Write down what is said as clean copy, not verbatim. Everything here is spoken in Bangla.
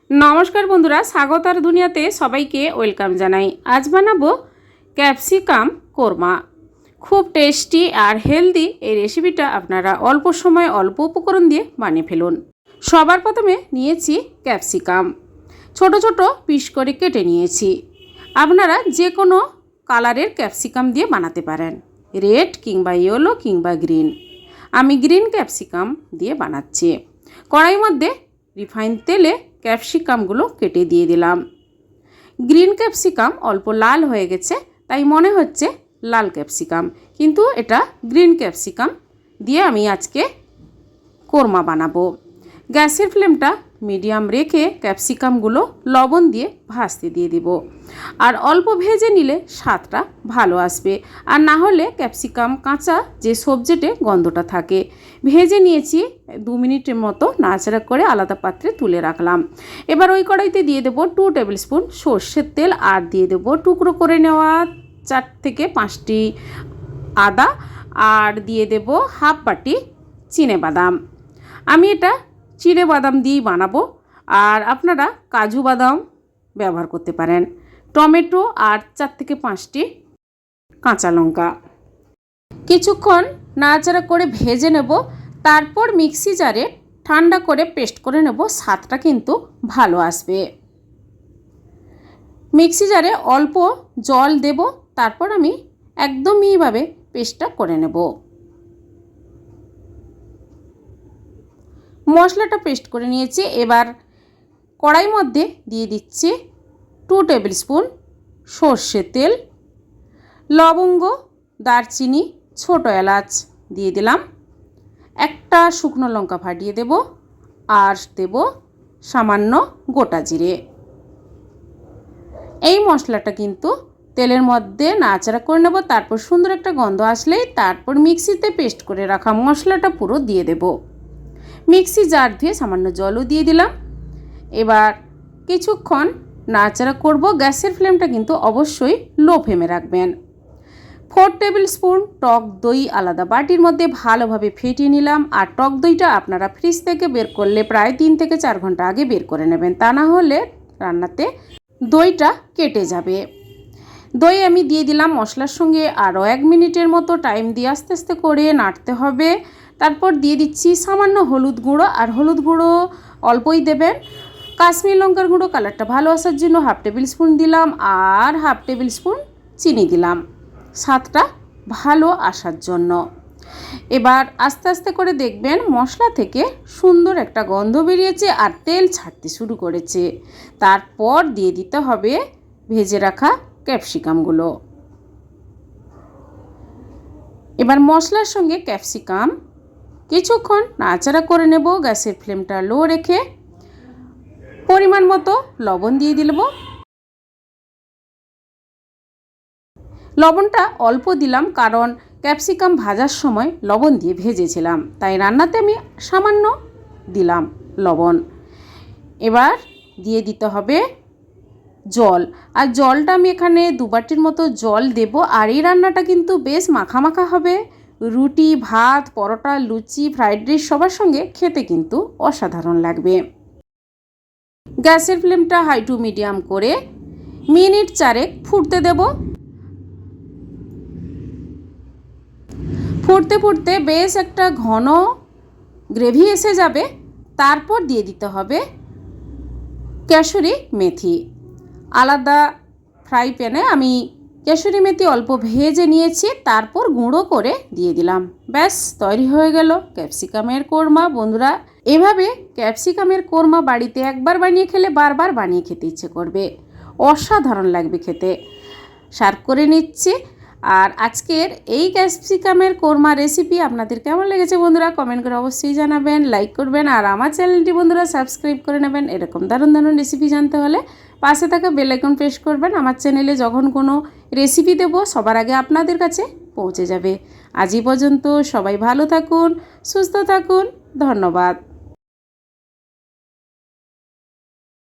নমস্কার বন্ধুরা, স্বাগত আর দুনিয়াতে সবাইকে ওয়েলকাম জানাই। আজ বানাবো ক্যাপসিকাম কোরমা। খুব টেস্টি আর হেলদি এই রেসিপিটা আপনারা অল্প সময় অল্প উপকরণ দিয়ে বানিয়ে ফেলুন। সবার প্রথমে নিয়েছি ক্যাপসিকাম, ছোট ছোট পিস করে কেটে নিয়েছি। আপনারা যে কোনো কালারের ক্যাপসিকাম দিয়ে বানাতে পারেন, রেড কিংবা ইয়েলো কিংবা গ্রিন। আমি গ্রিন ক্যাপসিকাম দিয়ে বানাচ্ছি। কড়াইয়ের মধ্যে রিফাইন তেলে ক্যাপসিকামগুলো কেটে দিয়ে দিলাম। গ্রিন ক্যাপসিকাম অল্প লাল হয়ে গেছে, তাই মনে হচ্ছে লাল ক্যাপসিকাম, কিন্তু এটা গ্রিন ক্যাপসিকাম দিয়ে আমি আজকে কোরমা বানাবো। গ্যাসের ফ্লেমটা মিডিয়াম রেখে ক্যাপসিকামগুলো লবণ দিয়ে ভাজতে দিয়ে দিব। আর অল্প ভেজে নিলে স্বাদটা ভালো আসবে, আর না হলে ক্যাপসিকাম কাঁচা যে সবজিতে গন্ধটা থাকে। ভেজে নিয়েছি, 2 মিনিটের মতো নাড়াচাড়া করে আলাদা পাত্রে তুলে রাখলাম। এবার ওই কড়াইতে দিয়ে দেবো 2 টেবিল স্পুন সর্ষের তেল, আর দিয়ে দেবো টুকরো করে নেওয়া 4 থেকে 5টি আদা, আর দিয়ে দেব হাফ বাটি চিনেবাদাম। আমি এটা চিনেবাদাম দিয়েই বানাবো, আর আপনারা কাজু বাদাম ব্যবহার করতে পারেন। টমেটো আর 4 থেকে 5টি কাঁচা লঙ্কা কিছুক্ষণ নাড়াচাড়া করে ভেজে নেব। তারপর মিক্সি জারে ঠান্ডা করে পেস্ট করে নেব, স্বাদটা কিন্তু ভালো আসবে। মিক্সি জারে অল্প জল দেব, তারপর আমি একদম এইভাবে পেস্টটা করে নেব। মশলাটা পেস্ট করে নিয়েছি। এবার কড়াইয়ের মধ্যে দিয়ে দিচ্ছি 2 টেবিল স্পুন সর্ষের তেল, লবঙ্গ, দারচিনি, ছোট এলাচ দিয়ে দিলাম, একটা শুকনো লঙ্কা ফাটিয়ে দেব, আর দেব সামান্য গোটা জিরে। এই মশলাটা কিন্তু তেলের মধ্যে নাড়াচাড়া করে নেব। তারপর সুন্দর একটা গন্ধ আসলেই তারপর মিক্সিতে পেস্ট করে রাখা মশলাটা পুরো দিয়ে দেব। মিক্সি জার ধুয়ে সামান্য জলও দিয়ে দিলাম। এবার কিছুক্ষণ নাড়াচাড়া করব। গ্যাসের ফ্লেমটা কিন্তু অবশ্যই লো ফ্লেমে রাখবেন। 4 টেবিল স্পুন টক দই আলাদা বাটির মধ্যে ভালোভাবে ফেটিয়ে নিলাম। আর টক দইটা আপনারা ফ্রিজ থেকে বের করলে প্রায় 3 থেকে 4 ঘন্টা আগে বের করে নেবেন, তা না হলে রান্নাতে দইটা কেটে যাবে। দই আমি দিয়ে দিলাম মশলার সঙ্গে। আরও 1 মিনিটের মতো টাইম দিয়ে আস্তে আস্তে করে নাড়তে হবে। তারপর দিয়ে দিচ্ছি সামান্য হলুদ গুঁড়ো, আর হলুদ গুঁড়ো অল্পই দেবেন। কাশ্মীরি লঙ্কার গুঁড়ো কালারটা ভালো আসার জন্য হাফ টেবিল স্পুন দিলাম, আর হাফ টেবিল স্পুন চিনি দিলাম স্বাদটা ভালো আসার জন্য। এবার আস্তে আস্তে করে দেখবেন মশলা থেকে সুন্দর একটা গন্ধ বেরিয়েছে আর তেল ছাড়তে শুরু করেছে। তারপর দিয়ে দিতে হবে ভেজে রাখা ক্যাপসিকামগুলো। এবার মশলার সঙ্গে ক্যাপসিকাম কিছুক্ষণ নাড়াচাড়া করে নেব। গ্যাসের ফ্লেমটা লো রেখে পরিমাণ মতো লবণ দিয়ে দেব। লবণটা অল্প দিলাম, কারণ ক্যাপসিকাম ভাজার সময় লবণ দিয়ে ভেজেছিলাম, তাই রান্নাতে আমি সামান্য দিলাম লবণ। এবার দিয়ে দিতে হবে জল, আর জলটা আমি এখানে 2 বাটির মতো জল দেব। আর এই রান্নাটা কিন্তু বেশ মাখা মাখা হবে। রুটি, ভাত, পরোটা, লুচি, ফ্রাইড রাইস সবার সঙ্গে খেতে কিন্তু অসাধারণ লাগবে। গ্যাসের ফ্লেমটা হাই টু মিডিয়াম করে মিনিট 4 ফুটতে দেব। ফুটতে ফুটতে বেশ একটা ঘন গ্রেভি এসে যাবে। তারপর দিয়ে দিতে হবে কাসুরি মেথি। আলাদা ফ্রাই প্যানে আমি কাসুরি মেথি অল্প ভেজে নিয়েছি, তারপর গুঁড়ো করে দিয়ে দিলাম। ব্যাস তৈরি হয়ে গেল ক্যাপসিকামের কোরমা। বন্ধুরা, এভাবে ক্যাপসিকামের কোরমা বাড়িতে একবার বানিয়ে খেলে বারবার বানিয়ে খেতে ইচ্ছে করবে, অসাধারণ লাগবে খেতে। সার্ভ করে নিচ্ছি। আর আজকের এই ক্যাপসিকামের কোরমা রেসিপি আপনাদের কেমন লেগেছে বন্ধুরা কমেন্ট করে অবশ্যই জানাবেন, লাইক করবেন, আর আমার চ্যানেলটি বন্ধুরা সাবস্ক্রাইব করে নেবেন। এরকম দারুণ দারুণ রেসিপি জানতে হলে পাশে থাকা বেল আইকন প্রেস করবেন। আমার চ্যানেলে যখন কোনো রেসিপি দেব সবার আগে আপনাদের কাছে পৌঁছে যাবে। আজই পর্যন্ত সবাই ভালো থাকুন, সুস্থ থাকুন, ধন্যবাদ।